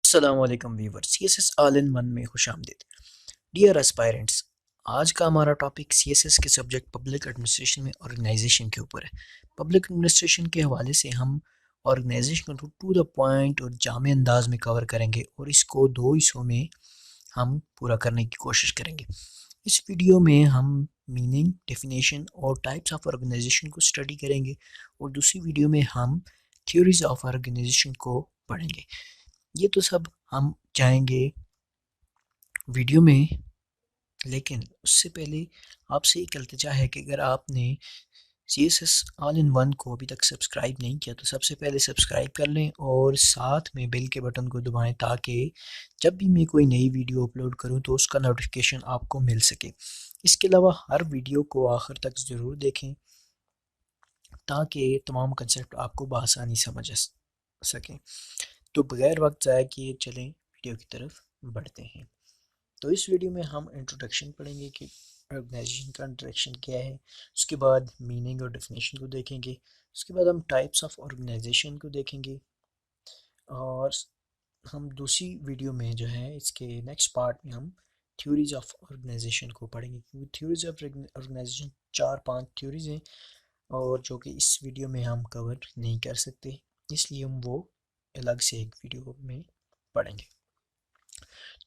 अस्सलामुअलैकुम viewers, CSS all in one में खुशामदीद। Dear aspirants, आज का हमारा टॉपिक सीएसएस के सब्जेक्ट पब्लिक एडमिनिस्ट्रेशन में ऑर्गेनाइजेशन के ऊपर है। पब्लिक एडमिनिस्ट्रेशन के हवाले से हम ऑर्गेनाइजेशन को टू द पॉइंट और जामे अंदाज में कवर करेंगे और इसको दो हिस्सों में हम पूरा करने की कोशिश करेंगे। इस वीडियो में हम मीनिंग, डेफिनेशन और टाइप्स ऑफ ऑर्गेनाइजेशन को स्टडी करेंगे और दूसरी वीडियो में हम थ्योरीज ऑफ ऑर्गेनाइजेशन को पढ़ेंगे। ये तो सब हम जाएंगे वीडियो में, लेकिन उससे पहले आपसे एक इल्तिजा है कि अगर आपने C S S all in one को अभी तक सब्सक्राइब नहीं किया तो सबसे पहले सब्सक्राइब कर लें और साथ में बेल के बटन को दबाएं ताकि जब भी मैं कोई नई वीडियो अपलोड करूं तो उसका नोटिफिकेशन आपको मिल सके। इसके अलावा हर वीडियो को आखिर तक ज़रूर देखें ताकि तमाम कंसेप्ट आपको बआसानी समझ सकें। तो बगैर वक्त ज़ाया किए चलें वीडियो की तरफ बढ़ते हैं। तो इस वीडियो में हम इंट्रोडक्शन पढ़ेंगे कि ऑर्गेनाइजेशन का इंट्रोडक्शन क्या है। उसके बाद मीनिंग और डेफिनेशन को देखेंगे। उसके बाद हम टाइप्स ऑफ ऑर्गेनाइजेशन को देखेंगे और हम दूसरी वीडियो में जो है इसके नेक्स्ट पार्ट में हम थ्योरीज ऑफ ऑर्गेनाइजेशन को पढ़ेंगे, क्योंकि थ्योरीज ऑफ ऑर्गेनाइजेशन 4-5 थ्योरीज हैं और जो कि इस वीडियो में हम कवर नहीं कर सकते, इसलिए हम वो अलग से एक वीडियो में पढ़ेंगे।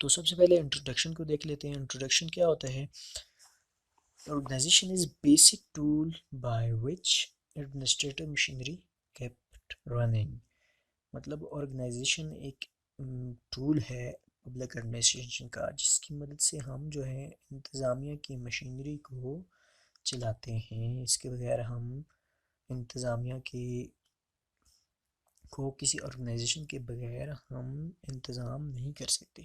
तो सबसे पहले इंट्रोडक्शन को देख लेते हैं। इंट्रोडक्शन क्या होता है? Organisation is basic tool by which administrative machinery kept running. मतलब ऑर्गेनाइजेशन एक टूल है पब्लिक एडमिनिस्ट्रेशन का, जिसकी मदद से हम जो है इंतज़ामिया की मशीनरी को चलाते हैं। इसके बगैर हम इंतज़ामिया की को किसी ऑर्गेनाइजेशन के बगैर हम इंतज़ाम नहीं कर सकते।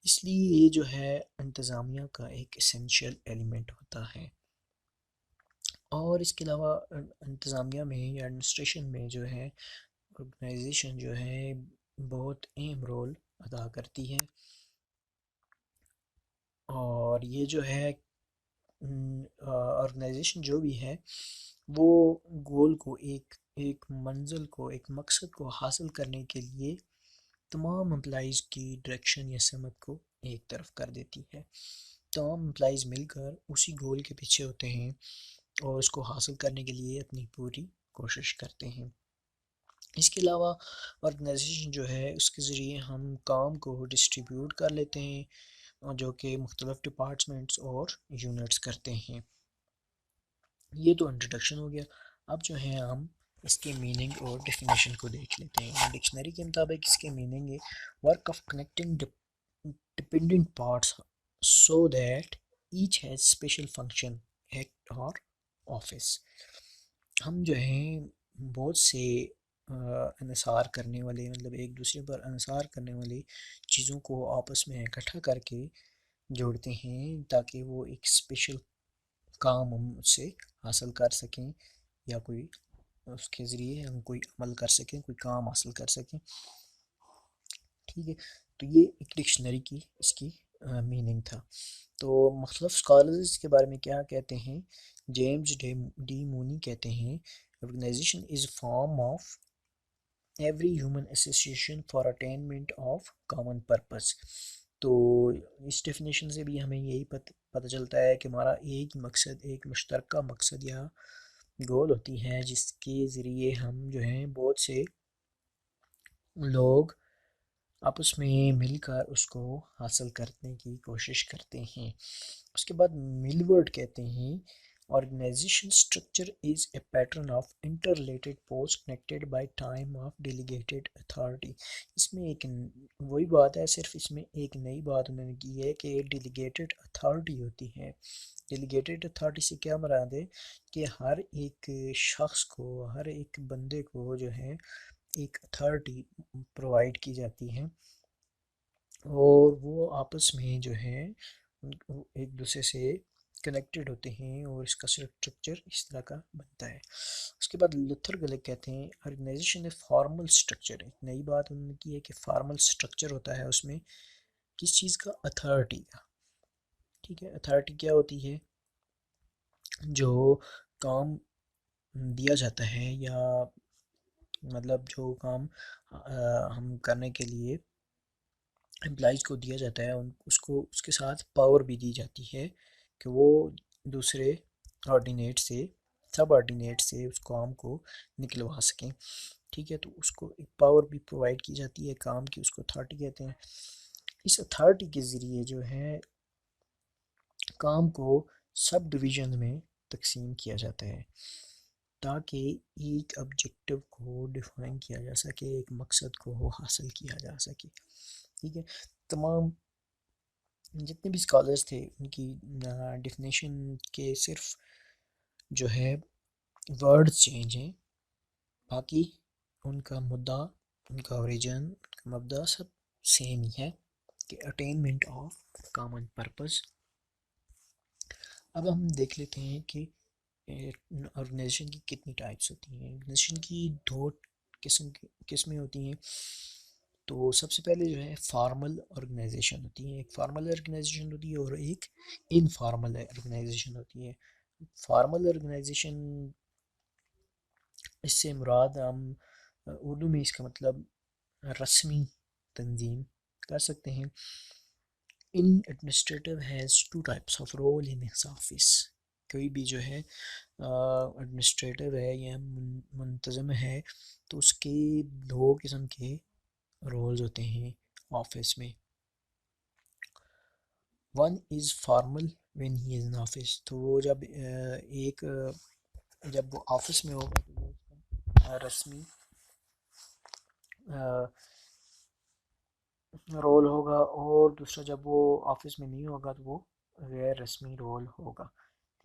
इसलिए ये जो है इंतज़ामिया का एक एसेंशियल एलिमेंट होता है। और इसके अलावा इंतज़ामिया में या एडमिनिस्ट्रेशन में जो है ऑर्गेनाइजेशन जो है बहुत अहम रोल अदा करती है। और ये जो है ऑर्गेनाइजेशन जो भी है वो गोल को एक एक मंजिल को, एक मकसद को हासिल करने के लिए तमाम एम्प्लॉइज़ की डायरेक्शन या समत को एक तरफ कर देती है। तमाम एम्प्लॉइज़ मिलकर उसी गोल के पीछे होते हैं और उसको हासिल करने के लिए अपनी पूरी कोशिश करते हैं। इसके अलावा ऑर्गेनाइजेशन जो है उसके ज़रिए हम काम को डिस्ट्रीब्यूट कर लेते हैं, जो कि मुख्तलिफ डिपार्टमेंट्स और यूनिट्स करते हैं। ये तो इंट्रोडक्शन हो गया। अब जो है हम इसके मीनिंग और डेफिनेशन को देख लेते हैं। डिक्शनरी के मुताबिक इसके मीनिंग है work of connecting dependent parts so that each has special function, act और ऑफिस। हम जो हैं बहुत से अनसार करने वाले, मतलब एक दूसरे पर अनसार करने वाली चीज़ों को आपस में इकट्ठा करके जोड़ते हैं ताकि वो एक स्पेशल काम हम उससे हासिल कर सकें या कोई उसके ज़रिए हम कोई अमल कर सकें, कोई काम हासिल कर सकें। ठीक है, तो ये एक डिक्शनरी की इसकी मीनिंग था। तो मुख्तलिफ स्कॉलर्स के बारे में क्या कहते हैं? जेम्स डी मूनी कहते हैं organisation is form of every human association for attainment of common purpose. तो इस डेफिनेशन से भी हमें यही पता चलता है कि हमारा एक मकसद, एक मुश्तरका मकसद या गोल होती है जिसके ज़रिए हम जो हैं बहुत से लोग आपस में मिलकर उसको हासिल करने की कोशिश करते हैं। उसके बाद मिलवर्ड कहते हैं organisation structure is a pattern of interrelated post connected by time of delegated authority. इसमें एक वही बात है, सिर्फ इसमें एक नई बात उन्होंने की है कि डेलीगेटेड अथॉरिटी होती है। डेलीगेटेड अथॉरिटी से क्या मुराद है कि हर एक शख्स को, हर एक बंदे को जो है एक अथॉरिटी प्रोवाइड की जाती है और वो आपस में जो है एक दूसरे से कनेक्टेड होते हैं और इसका स्ट्रक्चर इस तरह का बनता है। उसके बाद लुथर गलेग कहते हैं ऑर्गेनाइजेशन ए फॉर्मल स्ट्रक्चर है। नई बात उन्होंने की है कि फॉर्मल स्ट्रक्चर होता है उसमें किस चीज़ का? अथॉरिटी का। ठीक है, अथॉरिटी क्या होती है? जो काम दिया जाता है या मतलब जो काम हम करने के लिए एम्प्लॉइज़ को दिया जाता है, उन उसको उसके साथ पावर भी दी जाती है कि वो दूसरे ऑर्डिनेट से सब ऑर्डिनेट से उस काम को निकलवा सकें। ठीक है, तो उसको एक पावर भी प्रोवाइड की जाती है काम की, उसको अथॉरिटी कहते हैं। इस अथॉरिटी के ज़रिए जो है काम को सब डिवीज़न में तकसीम किया जाता है ताकि एक ऑब्जेक्टिव को डिफाइन किया जा सके, एक मकसद को हासिल किया जा सके। ठीक है, तमाम जितने भी स्कॉलर्स थे उनकी डिफिनेशन के सिर्फ जो है वर्ड्स चेंज हैं, बाकी उनका मुद्दा, उनका ओरिजिन, उनका मबदा सब सेम ही है कि अटेनमेंट ऑफ कॉमन पर्पस। अब हम देख लेते हैं कि ऑर्गेनाइजेशन की कितनी टाइप्स होती हैं। ऑर्गेनाइजेशन की दो किस्में होती हैं। तो सबसे पहले जो है फॉर्मल ऑर्गेनाइजेशन होती है, एक फॉर्मल ऑर्गेनाइजेशन होती है और एक इनफॉर्मल ऑर्गेनाइजेशन होती है। फॉर्मल ऑर्गेनाइजेशन, इससे मुराद हम उर्दू में इसका मतलब रस्मी तंजीम कर सकते हैं। In administrative has two types of role in his office. कोई भी जो है एडमिनिस्ट्रेटिव है या मुंतज़म है तो उसके दो किस्म के रोल्स होते हैं ऑफिस में। One is formal when he is in office, तो वो जब वो ऑफिस में होगा तो वो उसका रस्मी रोल होगा, और दूसरा जब वो ऑफिस में नहीं होगा तो वो गैर रस्मी रोल होगा।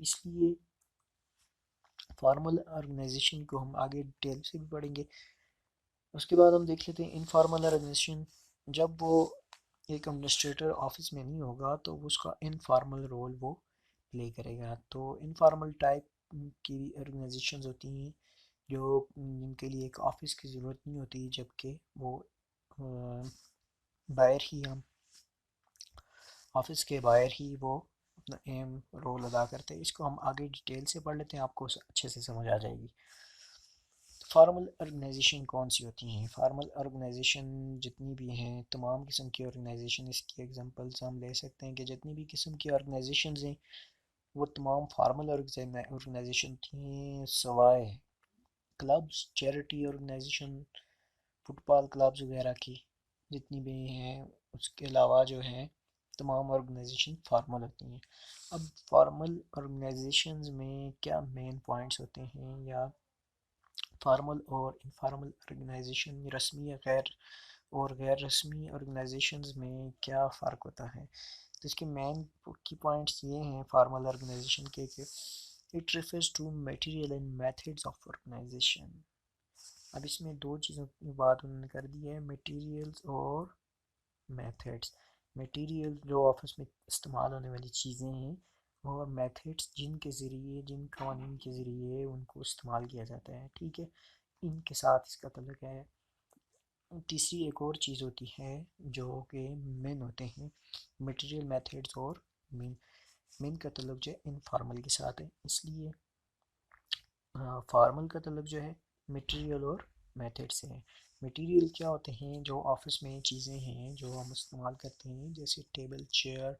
इसलिए फॉर्मल ऑर्गेनाइजेशन को हम आगे डिटेल से भी पढ़ेंगे। उसके बाद हम देख लेते हैं इनफॉर्मल ऑर्गेनाइजेशन। जब वो एक एडमिनिस्ट्रेटर ऑफिस में नहीं होगा तो उसका इनफॉर्मल रोल वो प्ले करेगा। तो इनफॉर्मल टाइप की ऑर्गेनाइजेशंस होती हैं जो जिनके लिए एक ऑफिस की ज़रूरत नहीं होती, जबकि वो बाहर ही हम ऑफिस के बाहर ही वो अपना एम रोल अदा करते हैं। इसको हम आगे डिटेल से पढ़ लेते हैं, आपको अच्छे से समझ आ जाएगी। फार्मल ऑर्गेनाइजेशन कौन सी होती हैं? फार्मल ऑर्गेनाइजेशन जितनी भी हैं, तमाम किस्म की ऑर्गेनाइजेशन, इसकी एग्जांपल्स हम ले सकते हैं कि जितनी भी किस्म की ऑर्गेनाइजेशंस हैं वो तमाम फार्मल ऑर्गेनाइजेशन थी, सवाए clubs, charity organisation, football clubs वगैरह की जितनी भी हैं, उसके अलावा जो है तमाम ऑर्गेनाइजेशन फार्मल होती हैं। अब फार्मल ऑर्गेनाइजेशंस में क्या मेन पॉइंट्स होते हैं, या फार्मल और इनफॉर्मल ऑर्गेनाइजेशन, रस्मी या गैर रस्मी ऑर्गेनाइजेशंस में क्या फ़र्क होता है? तो इसके मेन की पॉइंट्स ये हैं फार्मल ऑर्गेनाइजेशन के कि it refers to material and methods of organisation. अब इसमें दो चीज़ों की बात उन्होंने कर दी है, मटेरियल्स और मेथड्स। मटेरियल जो ऑफिस में इस्तेमाल होने वाली चीज़ें हैं, और मेथड्स जिन कवानीन के ज़रिए उनको इस्तेमाल किया जाता है। ठीक है, इनके साथ इसका तल्लुक़ है। तीसरी एक और चीज़ होती है जो कि मेन होते हैं, मटेरियल, मेथड्स और मीन। मीन का तल्लुक़ जो है इनफॉर्मल के साथ है, इसलिए फार्मल का तल्लुक़ जो है मटेरियल और मेथड से है। मटेरियल क्या होते हैं? जो ऑफिस में चीज़ें हैं जो हम इस्तेमाल करते हैं, जैसे टेबल, चेयर,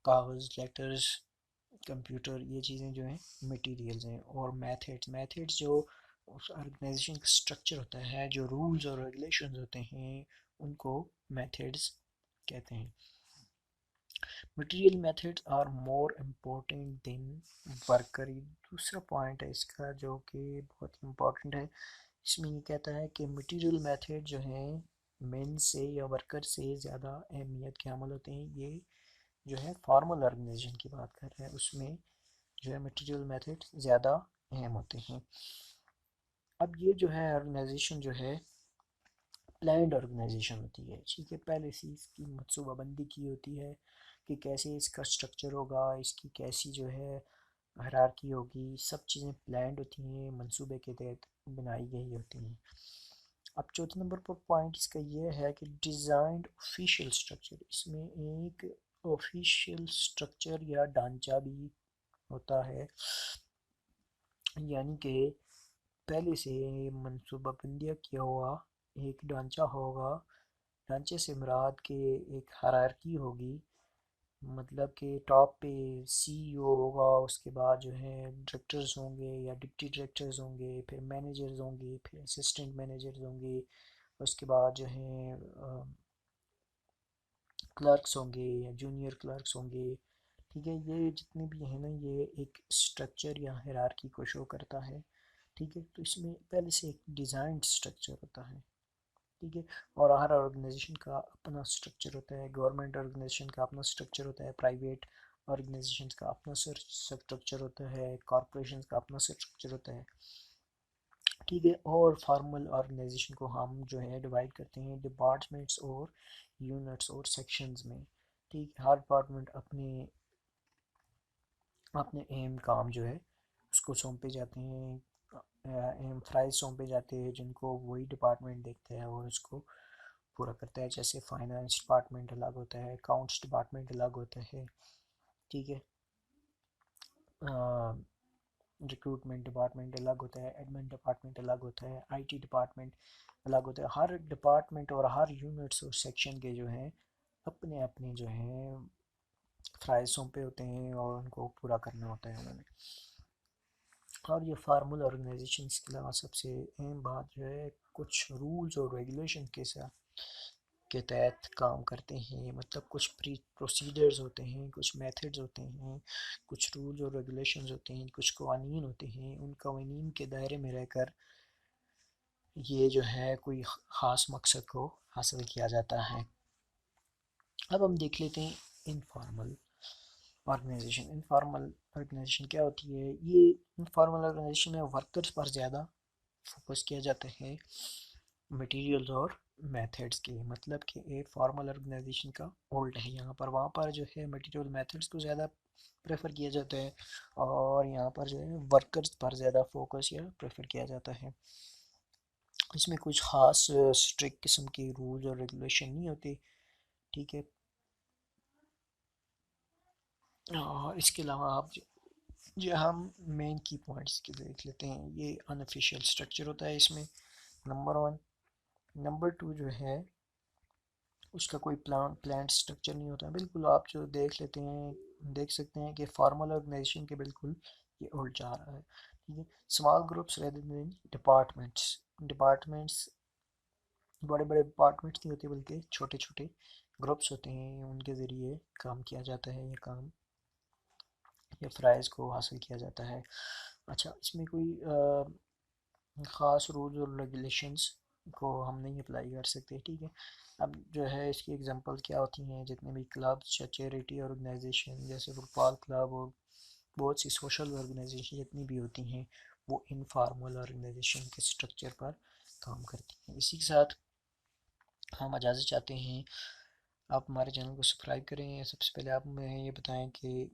कागज़, लेटर्स, कंप्यूटर, ये चीज़ें जो हैं मटेरियल्स हैं। और मेथड्स जो उस ऑर्गेनाइजेशन का स्ट्रक्चर होता है, जो रूल्स और रेगुलेशंस होते हैं, उनको मेथड्स कहते हैं। Material methods are more important than worker. दूसरा पॉइंट है इसका जो कि बहुत इम्पोर्टेंट है। इसमें ये कहता है कि मटेरियल मेथड जो हैं मेन से या वर्कर से ज़्यादा अहमियत के हामिल होते हैं। ये जो है फॉर्मल ऑर्गेनाइजेशन की बात कर रहे हैं, उसमें जो है मटेरियल मेथड ज़्यादा अहम होते हैं। अब ये जो है ऑर्गेनाइजेशन जो है प्लान्ड ऑर्गेनाइजेशन होती है। ठीक है, पहले से इसकी मनसूबाबंदी की होती है कि कैसे इसका स्ट्रक्चर होगा, इसकी कैसी जो है हायरार्की होगी, सब चीज़ें प्लान्ड होती हैं, मंसूबे के तहत बनाई गई होती हैं। अब चौथे नंबर पर पॉइंट इसका ये है कि डिज़ाइंड ऑफिशियल स्ट्रक्चर। इसमें एक ऑफिशियल स्ट्रक्चर या ढांचा भी होता है, यानी कि पहले से मनसूबाबंदी किया हुआ एक ढांचा होगा ढांचे से मुराद के एक हायरार्की होगी, मतलब कि टॉप पे सीईओ होगा, उसके बाद जो है डायरेक्टर्स होंगे या डिप्टी डायरेक्टर्स होंगे, फिर मैनेजर्स होंगे, फिर असिस्टेंट मैनेजर्स होंगे, उसके बाद जो है क्लर्क्स होंगे या जूनियर क्लर्क्स होंगे। ठीक है, ये जितने भी हैं ना, ये एक स्ट्रक्चर या हायरार्की को शो करता है। ठीक है, तो इसमें पहले से एक डिज़ाइन स्ट्रक्चर होता है। ठीक है, और हर ऑर्गेनाइजेशन का अपना स्ट्रक्चर होता है। गवर्नमेंट ऑर्गेनाइजेशन का अपना स्ट्रक्चर होता है, प्राइवेट ऑर्गेनाइजेशन का अपना स्ट्रक्चर होता है, कॉरपोरेशन का अपना स्ट्रक्चर होता है। ठीक है, और फार्मल ऑर्गेनाइजेशन को हम जो है डिवाइड करते हैं डिपार्टमेंट्स और यूनिट्स और सेक्शंस में। ठीक है, हर डिपार्टमेंट अपने अपने एम काम जो है उसको सौंपे जाते हैं, एम प्राइज सौंपे जाते हैं जिनको वही डिपार्टमेंट देखता है और उसको पूरा करता है। जैसे फाइनेंस डिपार्टमेंट अलग होता है, अकाउंट्स डिपार्टमेंट अलग होता है। ठीक है, रिक्रूटमेंट डिपार्टमेंट अलग होता है, एडमिन डिपार्टमेंट अलग होता है, आईटी डिपार्टमेंट अलग होता है। हर डिपार्टमेंट और हर यूनिट्स और सेक्शन के जो हैं अपने अपने जो हैं फ़राइज़ सौंपे होते हैं और उनको पूरा करना होता है उन्होंने। और ये फार्मल ऑर्गेनाइजेशन के अलावा सबसे अहम बात जो है, कुछ रूल्स और रेगुलेशन के साथ के तहत काम करते हैं। मतलब कुछ प्रोसीजर्स होते हैं, कुछ मेथड्स होते हैं, कुछ रूल्स और रेगुलेशंस होते हैं, कुछ कवानीन होते हैं। उन कवानीन के दायरे में रहकर ये जो है कोई ख़ास मकसद को हासिल किया जाता है। अब हम देख लेते हैं इनफॉर्मल ऑर्गेनाइजेशन। इनफॉर्मल ऑर्गेनाइजेशन क्या होती है? ये इनफॉर्मल ऑर्गेनाइजेशन में वर्कर्स पर ज़्यादा फोकस किया जाता है मटेरियल्स और मेथड्स के। मतलब कि एक फॉर्मल ऑर्गेनाइजेशन का उल्ट है यहाँ पर। वहाँ पर जो है मटेरियल मेथड्स को ज़्यादा प्रेफर किया जाता है और यहाँ पर जो है वर्कर्स पर ज़्यादा फोकस या प्रेफर किया जाता है। इसमें कुछ ख़ास स्ट्रिक्ट किस्म के रूल्स और रेगुलेशन नहीं होते। ठीक है, और इसके अलावा आप जो हम मेन की पॉइंट्स के देख लेते हैं। ये अनऑफिशियल स्ट्रक्चर होता है इसमें, नंबर वन। नंबर टू जो है उसका कोई प्लान स्ट्रक्चर नहीं होता। बिल्कुल आप जो देख लेते हैं, देख सकते हैं कि फॉर्मल ऑर्गेनाइजेशन के बिल्कुल ये उल्ट जा रहा है। ठीक है, small groups rather than departments. Departments बड़े बड़े डिपार्टमेंट्स नहीं होते बल्कि छोटे छोटे ग्रुप्स होते हैं, उनके ज़रिए काम किया जाता है, ये काम या फ़राइज़ को हासिल किया जाता है। अच्छा, इसमें कोई ख़ास रूल्स और रेगुलेशंस को हम नहीं अप्लाई कर सकते। ठीक है, अब जो है इसकी एग्जांपल क्या होती हैं? जितने भी क्लब्स या चैरिटी ऑर्गेनाइजेशन जैसे फुटबॉल क्लब और बहुत सी सोशल ऑर्गेनाइजेशन जितनी भी होती हैं, वो इनफॉर्मल ऑर्गेनाइजेशन के स्ट्रक्चर पर काम करती हैं। इसी के साथ हम इजाज़त चाहते हैं। आप हमारे चैनल को सब्सक्राइब करें। सबसे पहले आप हमें ये बताएं कि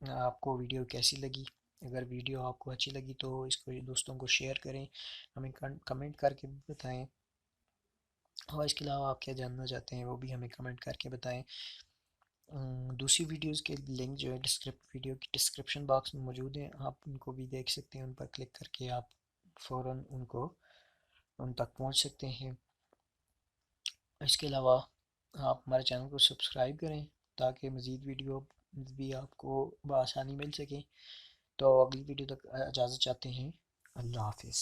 आपको वीडियो कैसी लगी। अगर वीडियो आपको अच्छी लगी तो इसको दोस्तों को शेयर करें, हमें कमेंट करके बताएं, और इसके अलावा आप क्या जानना चाहते हैं वो भी हमें कमेंट करके बताएं। दूसरी वीडियोस के लिंक जो है वीडियो की डिस्क्रिप्शन बॉक्स में मौजूद हैं, आप उनको भी देख सकते हैं। उन पर क्लिक करके आप फ़ौरन उन तक पहुंच सकते हैं। इसके अलावा आप हमारे चैनल को सब्सक्राइब करें ताकि मज़ीद वीडियो भी आपको बआसानी मिल सके। तो अगली वीडियो तक इजाज़त चाहते हैं। अल्लाह हाफिज़।